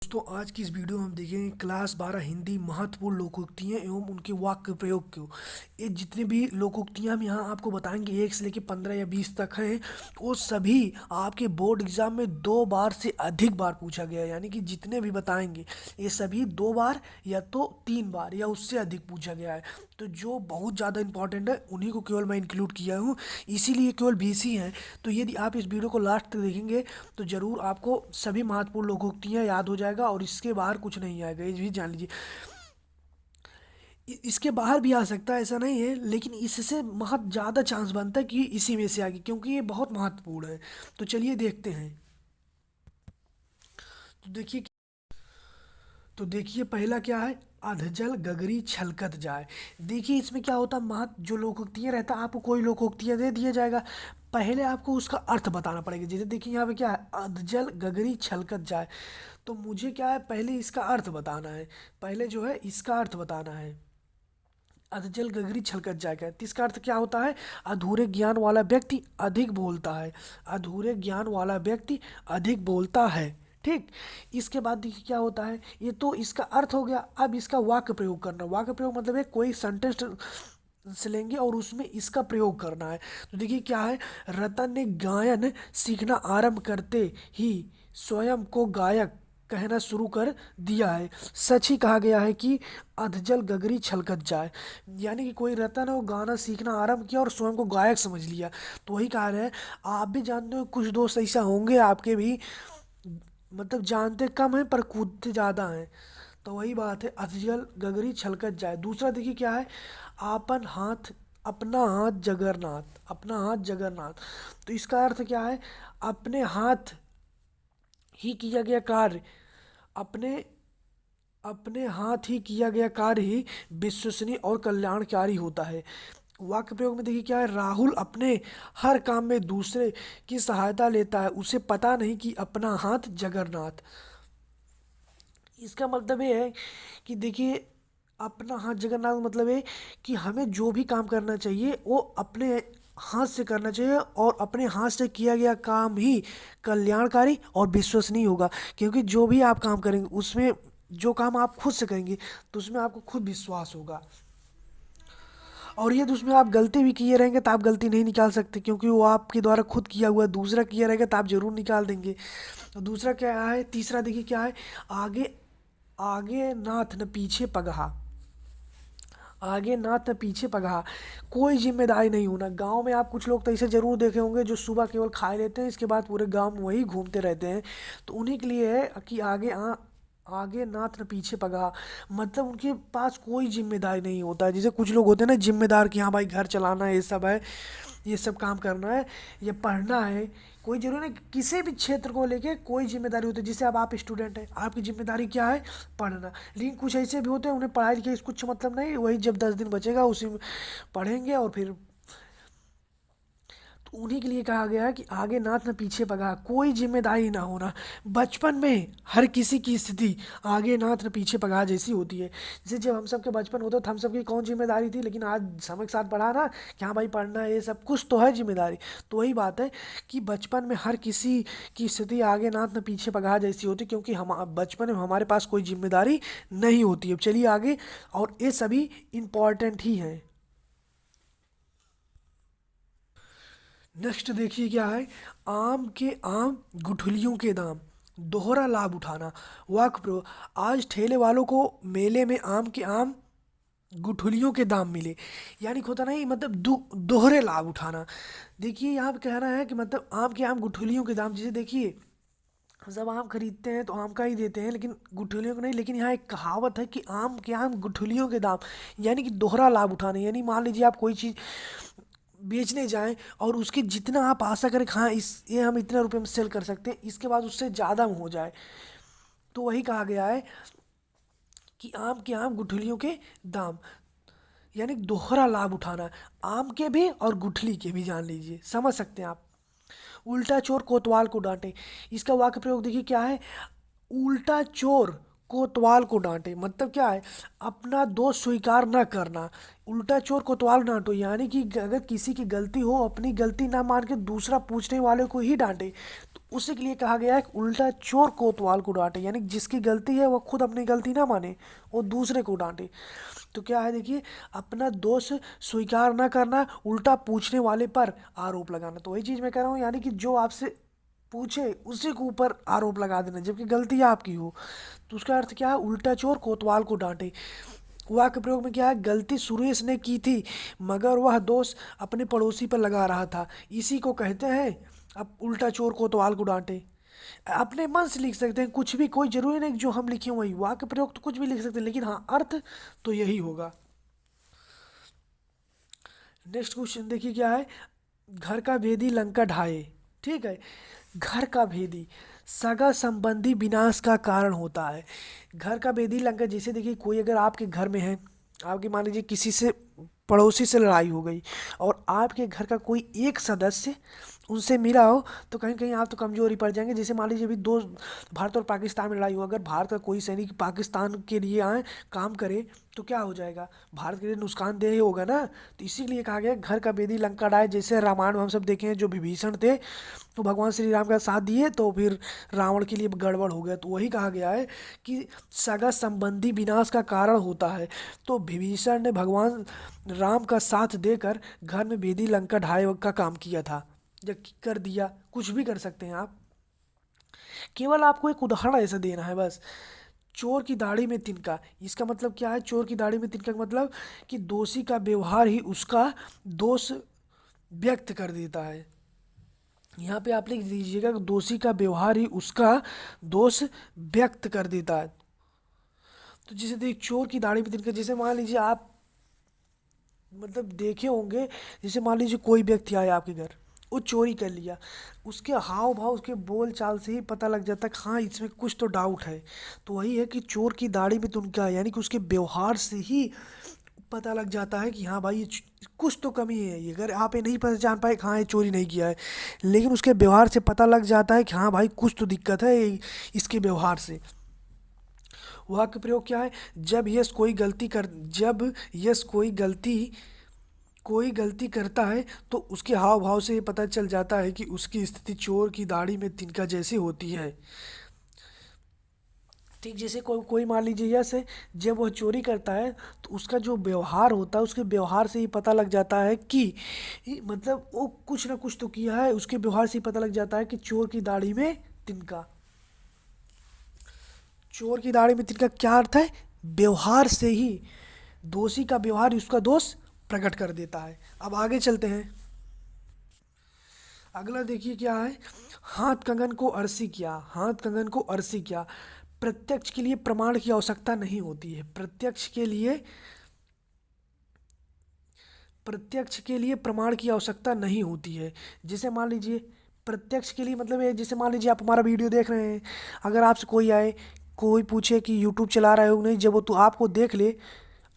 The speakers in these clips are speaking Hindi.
दोस्तों आज की इस वीडियो में हम देखेंगे क्लास 12 हिंदी महत्वपूर्ण लोकोक्तियाँ एवं उनके वाक्य प्रयोग को। ये जितनी भी लोकोक्तियाँ हम यहाँ आपको बताएंगे 1 से लेकर 15 या 20 तक हैं। वो सभी आपके बोर्ड एग्जाम में 2 बार से अधिक बार पूछा गया है, यानी कि जितने भी बताएंगे ये सभी 2 बार या तो 3 बार या उससे अधिक पूछा गया है। तो जो बहुत ज़्यादा इंपॉर्टेंट है उन्हीं को केवल मैं इंक्लूड किया हूँ, इसीलिए केवल 20 ही हैं। तो यदि आप इस वीडियो को लास्ट तक देखेंगे तो ज़रूर आपको सभी महत्वपूर्ण लोकोक्तियाँ याद हो जाएगा और इसके बाहर कुछ नहीं आएगा, ये भी जान लीजिए। इसके बाहर भी आ सकता है, ऐसा नहीं है, लेकिन इससे बहुत ज़्यादा चांस बनता है कि इसी में से आगे, क्योंकि ये बहुत महत्वपूर्ण है। तो चलिए देखते हैं। तो देखिए पहला क्या है, अधजल गगरी छलकत जाए। देखिए इसमें क्या होता है, जो लोकोक्तियाँ रहता है आपको कोई लोकोक्तियाँ दे दिया जाएगा, पहले आपको उसका अर्थ बताना पड़ेगा। जैसे देखिए यहाँ पे क्या है, अधजल गगरी छलकत जाए, तो मुझे क्या है पहले इसका अर्थ बताना है। पहले जो है इसका अर्थ बताना है। अधजल गगरी छलकत जाएगा तो इसका अर्थ क्या होता है, अधूरे ज्ञान वाला व्यक्ति अधिक बोलता है। अधूरे ज्ञान वाला व्यक्ति अधिक बोलता है। ठीक। इसके बाद देखिए क्या होता है, ये तो इसका अर्थ हो गया। अब इसका वाक्य प्रयोग करना, वाक्य प्रयोग मतलब है कोई सेंटेंस से लेंगे और उसमें इसका प्रयोग करना है। तो देखिए क्या है, रतन ने गायन सीखना आरंभ करते ही स्वयं को गायक कहना शुरू कर दिया है। सच ही कहा गया है कि अधजल गगरी छलकत जाए, यानी कि कोई रतन है वो गाना सीखना आरंभ किया और स्वयं को गायक समझ लिया। तो वही कहा रहे हैं। आप भी जानते हो कुछ दोस्त ऐसा होंगे आपके भी, मतलब जानते कम हैं पर कूदते ज़्यादा हैं। तो वही बात है, अधजल गगरी छलकत जाए। दूसरा देखिए क्या है, आपन हाथ अपना हाथ जगरनाथ, अपना हाथ जगरनाथ। तो इसका अर्थ क्या है, अपने हाथ ही किया गया कार्य, अपने अपने हाथ ही किया गया कार्य ही विश्वसनीय और कल्याणकारी होता है। वाक्य प्रयोग में देखिए क्या है, राहुल अपने हर काम में दूसरे की सहायता लेता है, उसे पता नहीं कि अपना हाथ जगन्नाथ। इसका मतलब ये है कि देखिए अपना हाथ जगन्नाथ मतलब है कि हमें जो भी काम करना चाहिए वो अपने हाथ से करना चाहिए, और अपने हाथ से किया गया काम ही कल्याणकारी और विश्वसनीय होगा। क्योंकि जो भी आप काम करेंगे उसमें, जो काम आप खुद से करेंगे तो उसमें आपको खुद विश्वास होगा। और ये तो उसमें आप गलती भी किए रहेंगे तो आप गलती नहीं निकाल सकते, क्योंकि वो आपके द्वारा खुद किया हुआ है। दूसरा किया रहेगा तो आप जरूर निकाल देंगे। तो दूसरा क्या है, तीसरा देखिए क्या है, आगे आगे नाथ न पीछे पगहा। आगे नाथ न पीछे पगहा, कोई जिम्मेदारी नहीं होना। गांव में आप कुछ लोग तो ऐसे जरूर देखे होंगे जो सुबह केवल खाए लेते हैं, इसके बाद पूरे गांव में वही घूमते रहते हैं। तो उन्हीं के लिए है कि आगे नाथ न पीछे पगहा, मतलब उनके पास कोई जिम्मेदारी नहीं होता है। जैसे कुछ लोग होते हैं ना जिम्मेदार, कि हाँ भाई घर चलाना है, ये सब है, ये सब काम करना है, ये पढ़ना है। कोई जरूरी नहीं, किसी भी क्षेत्र को लेके कोई जिम्मेदारी होती है। जैसे अब आप स्टूडेंट हैं, आपकी जिम्मेदारी क्या है, पढ़ना। लेकिन कुछ ऐसे भी होते हैं उन्हें पढ़ाई लिखाई से कुछ मतलब नहीं, वही जब 10 दिन बचेगा उसी में पढ़ेंगे और फिर। तो उन्हीं के लिए कहा गया है कि आगे नाथ न पीछे पगा, कोई जिम्मेदारी ना होना। बचपन में हर किसी की स्थिति आगे नाथ न पीछे पगा जैसी होती है। जैसे जब हम सबके बचपन होता तो हम सबकी कौन जिम्मेदारी थी, लेकिन आज समय के साथ बढ़ा ना कि हाँ भाई पढ़ना है, ये सब कुछ तो है जिम्मेदारी। तो वही बात है कि बचपन में हर किसी की स्थिति आगे नाथ न पीछे पगा जैसी होती, क्योंकि हम बचपन में हमारे पास कोई जिम्मेदारी नहीं होती। अब चलिए आगे, और ये सभी इम्पॉर्टेंट ही हैं। नेक्स्ट देखिए क्या है, आम के आम गुठलियों के दाम, दोहरा लाभ उठाना। वाक्य प्रयोग, आज ठेले वालों को मेले में आम के आम गुठलियों के दाम मिले। यानी कि होता नहीं, मतलब दोहरे लाभ उठाना। देखिए यहाँ पे कहना है कि मतलब आम के आम गुठलियों के दाम, जैसे देखिए जब आम खरीदते हैं तो आम का ही देते हैं, लेकिन गुठलियों को नहीं। लेकिन यहाँ एक कहावत है कि आम के आम गुठलियों के दाम, यानी कि दोहरा लाभ उठाने। यानी मान लीजिए आप कोई चीज़ बेचने जाएं और उसकी जितना आप आशा करें कि हाँ इस ये हम इतने रुपए में सेल कर सकते हैं, इसके बाद उससे ज़्यादा हो जाए। तो वही कहा गया है कि आम के आम गुठलियों के दाम, यानी दोहरा लाभ उठाना। आम के भी और गुठली के भी, जान लीजिए, समझ सकते हैं आप। उल्टा चोर कोतवाल को डांटे, इसका वाक्य प्रयोग देखिए क्या है, उल्टा चोर कोतवाल को डांटे, मतलब क्या है, अपना दोष स्वीकार न करना। उल्टा चोर कोतवाल डांटो, यानी कि अगर किसी की गलती हो, अपनी गलती ना मान के दूसरा पूछने वाले को ही डांटे, तो उसी के लिए कहा गया है कि उल्टा चोर कोतवाल को डांटे, यानी जिसकी गलती है वह खुद अपनी गलती ना माने, वो दूसरे को डांटे। तो क्या है देखिए, अपना दोष स्वीकार ना करना, उल्टा पूछने वाले पर आरोप लगाना। तो वही चीज़ मैं कह रहा हूँ, यानी कि जो आपसे पूछे उसी के ऊपर आरोप लगा देना, जबकि गलती आपकी हो। तो उसका अर्थ क्या है, उल्टा चोर कोतवाल को डांटे। वाक्य प्रयोग में क्या है, गलती सुरेश ने की थी मगर वह दोष अपने पड़ोसी पर लगा रहा था, इसी को कहते हैं अब उल्टा चोर कोतवाल को डांटे। अपने मन से लिख सकते हैं कुछ भी, कोई जरूरी नहीं कि जो हम लिखे वही। वाक्य प्रयोग तो कुछ भी लिख सकते हैं, लेकिन हाँ अर्थ तो यही होगा। नेक्स्ट क्वेश्चन देखिए क्या है, घर का भेदी लंका ढाए। ठीक है, घर का भेदी सगा संबंधी विनाश का कारण होता है। घर का भेदी लंका, जैसे देखिए कोई अगर आपके घर में है, आपके मान लीजिए किसी से पड़ोसी से लड़ाई हो गई और आपके घर का कोई एक सदस्य उनसे मिला हो, तो कहीं कहीं आप तो कमजोर ही पड़ जाएंगे। जैसे मान लीजिए अभी दो भारत और पाकिस्तान में लड़ाई हो, अगर भारत का कोई सैनिक पाकिस्तान के लिए आए काम करे, तो क्या हो जाएगा, भारत के लिए नुकसानदेह ही होगा ना। तो इसीलिए कहा गया घर का भेदी लंका ढाए। जैसे रामायण में हम सब देखे हैं, जो विभीषण थे तो भगवान श्री राम का साथ दिए, तो फिर रावण के लिए गड़बड़ हो गया। तो वही कहा गया है कि सगा संबंधी विनाश का कारण होता है। तो विभीषण ने भगवान राम का साथ देकर घर में भेदी लंका ढाए का काम किया था, या कर दिया, कुछ भी कर सकते हैं आप। केवल आपको एक उदाहरण ऐसा देना है बस। चोर की दाढ़ी में तिनका, इसका मतलब क्या है, चोर की दाढ़ी में तिनका का मतलब कि दोषी का व्यवहार ही उसका दोष व्यक्त कर देता है। यहाँ पे आप लिख दीजिएगा कि दोषी का व्यवहार ही उसका दोष व्यक्त कर देता है। तो जैसे देख, चोर की दाढ़ी में तिनका, जैसे मान लीजिए आप मतलब देखे होंगे, जैसे मान लीजिए कोई व्यक्ति आया आपके घर, वो चोरी कर लिया, उसके हाव भाव उसके बोल चाल से ही पता लग जाता है कि हाँ इसमें कुछ तो डाउट है। तो वही है कि चोर की दाढ़ी में तिनका, यानी कि उसके व्यवहार से ही पता लग जाता है कि हाँ भाई ये कुछ तो कमी है। ये अगर आप ये नहीं पहचान पाए कि हाँ ये चोरी नहीं किया है, लेकिन उसके व्यवहार से पता लग जाता है कि हाँ भाई कुछ तो दिक्कत है इसके व्यवहार से। वाक्य प्रयोग क्या है, जब यश कोई गलती करता है तो उसके हाव भाव से ये पता चल जाता है कि उसकी स्थिति चोर की दाढ़ी में तिनका जैसी होती है। ठीक, जैसे कोई कोई मान लीजिए यश है, जब वह चोरी करता है तो उसका जो व्यवहार होता है, उसके व्यवहार से ही पता लग जाता है कि मतलब वो कुछ ना कुछ तो किया है। उसके व्यवहार से ही पता लग जाता है कि चोर की दाढ़ी में तिनका। चोर की दाढ़ी में तिनका क्या अर्थ है, व्यवहार से ही, दोषी का व्यवहार उसका दोष प्रकट कर देता है। अब आगे चलते हैं, अगला देखिए क्या है, हाथ कंगन को अरसी किया। प्रत्यक्ष के लिए प्रमाण की आवश्यकता नहीं होती है। प्रत्यक्ष के लिए प्रमाण की आवश्यकता नहीं होती है। जैसे मान लीजिए, प्रत्यक्ष के लिए मतलब है, जैसे मान लीजिए आप हमारा वीडियो देख रहे हैं, अगर आपसे कोई आए, कोई पूछे कि यूट्यूब चला रहे हो कि नहीं, जब वो तो आपको देख ले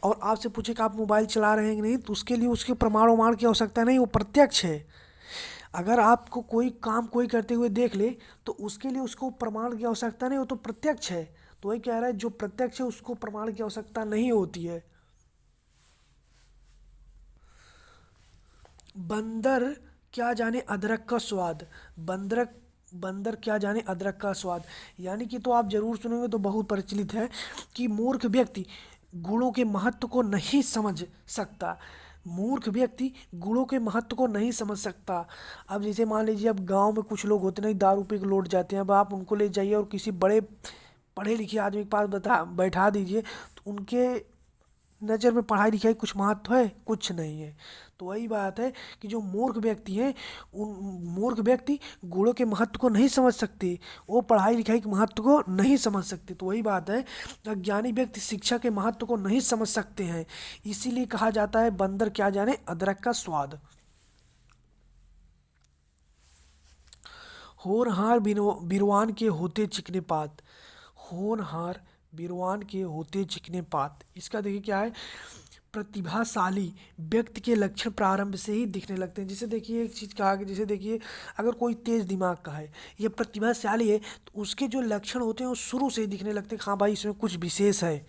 और आपसे पूछे कि आप मोबाइल चला रहे हैं कि नहीं, तो उसके लिए उसके प्रमाण वमाण की आवश्यकता नहीं, वो प्रत्यक्ष है। अगर आपको कोई काम कोई करते हुए देख ले, तो उसके लिए उसको प्रमाण की आवश्यकता नहीं, वो तो प्रत्यक्ष है। तो वही कह रहा है, जो प्रत्यक्ष है उसको प्रमाण की आवश्यकता नहीं होती है। बंदर क्या जाने अदरक का स्वाद। बंदर बंदर क्या जाने अदरक का स्वाद, यानी कि तो आप जरूर सुनेंगे, तो बहुत प्रचलित है कि मूर्ख व्यक्ति गुणों के महत्व को नहीं समझ सकता। मूर्ख व्यक्ति गुणों के महत्व को नहीं समझ सकता। अब जैसे मान लीजिए, अब गांव में कुछ लोग होते नहीं, दारू पी के लौट जाते हैं, अब आप उनको ले जाइए और किसी बड़े पढ़े लिखे आदमी के पास बैठा दीजिए, तो उनके नज़र में पढ़ाई लिखाई कुछ महत्व है, कुछ नहीं है। तो वही बात है कि जो मूर्ख व्यक्ति हैं, उन मूर्ख व्यक्ति गुणों के महत्व को नहीं समझ सकते, वो पढ़ाई लिखाई के महत्व को नहीं समझ सकते। तो वही बात है, अज्ञानी व्यक्ति शिक्षा के महत्व को नहीं समझ सकते हैं, इसीलिए कहा जाता है बंदर क्या जाने अदरक का स्वाद। होनहार बिरवान के होते चिकने पात। होनहार बिरवान के होते चिकने पात, इसका देखिए क्या है, प्रतिभाशाली व्यक्ति के लक्षण प्रारंभ से ही दिखने लगते हैं। जैसे देखिए एक चीज़ कहा कि जैसे देखिए अगर कोई तेज दिमाग का है या प्रतिभाशाली है तो उसके जो लक्षण होते हैं वो शुरू से ही दिखने लगते हैं हाँ भाई इसमें कुछ विशेष है।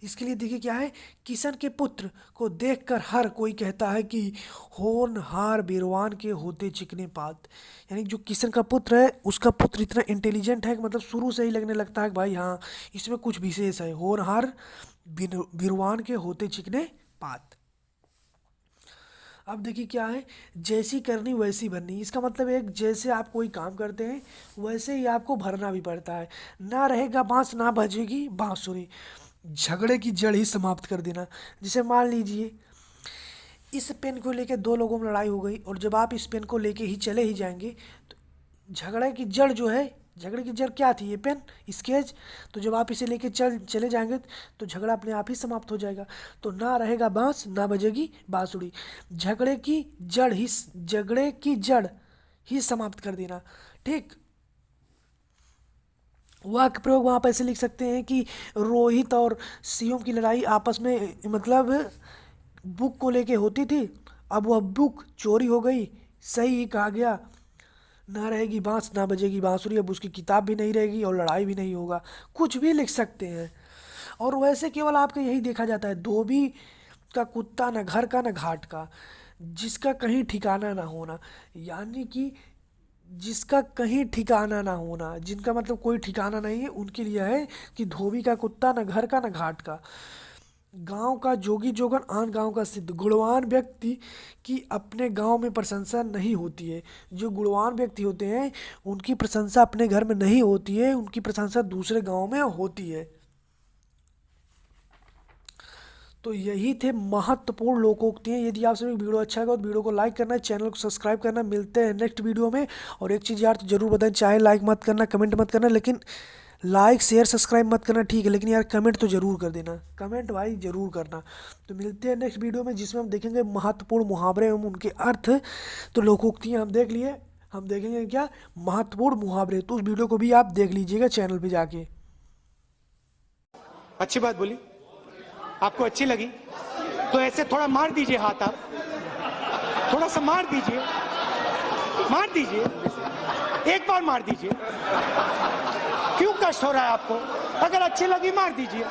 इसके लिए देखिए क्या है, किशन के पुत्र को देखकर हर कोई कहता है कि होनहार बीरवान के होते चिकने पात। यानी जो किशन का पुत्र है उसका पुत्र इतना इंटेलिजेंट है कि मतलब शुरू से ही लगने लगता है कि भाई हाँ इसमें कुछ विशेष है, होनहार बीरवान के होते चिकने पात। अब देखिए क्या है, जैसी करनी वैसी भरनी। इसका मतलब एक जैसे आप कोई काम करते हैं वैसे ही आपको भरना भी पड़ता है। ना रहेगा बांस ना बजेगी बांसुरी, झगड़े की जड़ ही समाप्त कर देना। जैसे मान लीजिए इस पेन को लेके दो लोगों में लड़ाई हो गई और जब आप इस पेन को लेके ही चले ही जाएंगे तो झगड़े की जड़ जो है, झगड़े की जड़ क्या थी, ये पेन स्केच। तो जब आप इसे लेके चले जाएंगे तो झगड़ा अपने आप ही समाप्त हो जाएगा। तो ना रहेगा बांस ना बजेगी बांसुरी, झगड़े की जड़ ही समाप्त कर देना। ठीक, वाक्य प्रयोग वहाँ पर ऐसे लिख सकते हैं कि रोहित और शिवम की लड़ाई आपस में मतलब बुक को लेके होती थी, अब वह बुक चोरी हो गई। सही ही कहा गया, ना रहेगी बांस ना बजेगी बांसुरी, अब उसकी किताब भी नहीं रहेगी और लड़ाई भी नहीं होगा। कुछ भी लिख सकते हैं। और वैसे केवल आपका यही देखा जाता है, धोबी का कुत्ता न घर का न घाट का, जिसका कहीं ठिकाना ना होना। यानी कि जिसका कहीं ठिकाना ना होना, जिनका मतलब कोई ठिकाना नहीं है, उनके लिए है कि धोबी का कुत्ता न घर का न घाट का। गांव का जोगी जोगन आन गांव का सिद्ध। गुणवान व्यक्ति की अपने गांव में प्रशंसा नहीं होती है। जो गुणवान व्यक्ति होते हैं उनकी प्रशंसा अपने घर में नहीं होती है, उनकी प्रशंसा दूसरे गांव में होती है। तो यही थे महत्वपूर्ण लोकोक्तियाँ। यदि आप सभी वीडियो अच्छा लगा तो वीडियो को लाइक करना, चैनल को सब्सक्राइब करना। मिलते हैं नेक्स्ट वीडियो में। और एक चीज़ यार तो जरूर बताएं, चाहे लाइक मत करना, कमेंट मत करना, लेकिन लाइक शेयर सब्सक्राइब मत करना ठीक है, लेकिन यार कमेंट तो जरूर कर देना, कमेंट भाई जरूर करना। तो मिलते हैं नेक्स्ट वीडियो में जिसमें हम देखेंगे महत्वपूर्ण मुहावरे एवं उनके अर्थ। तो लोकोक्तियाँ हम देख लिए, हम देखेंगे क्या महत्वपूर्ण मुहावरे। तो उस वीडियो को भी आप देख लीजिएगा चैनल पर जाके। अच्छी बात बोली, आपको अच्छी लगी तो ऐसे थोड़ा मार दीजिए हाथ, आप थोड़ा सा मार दीजिए, एक बार मार दीजिए। क्यों कष्ट हो रहा है आपको? अगर अच्छी लगी मार दीजिए।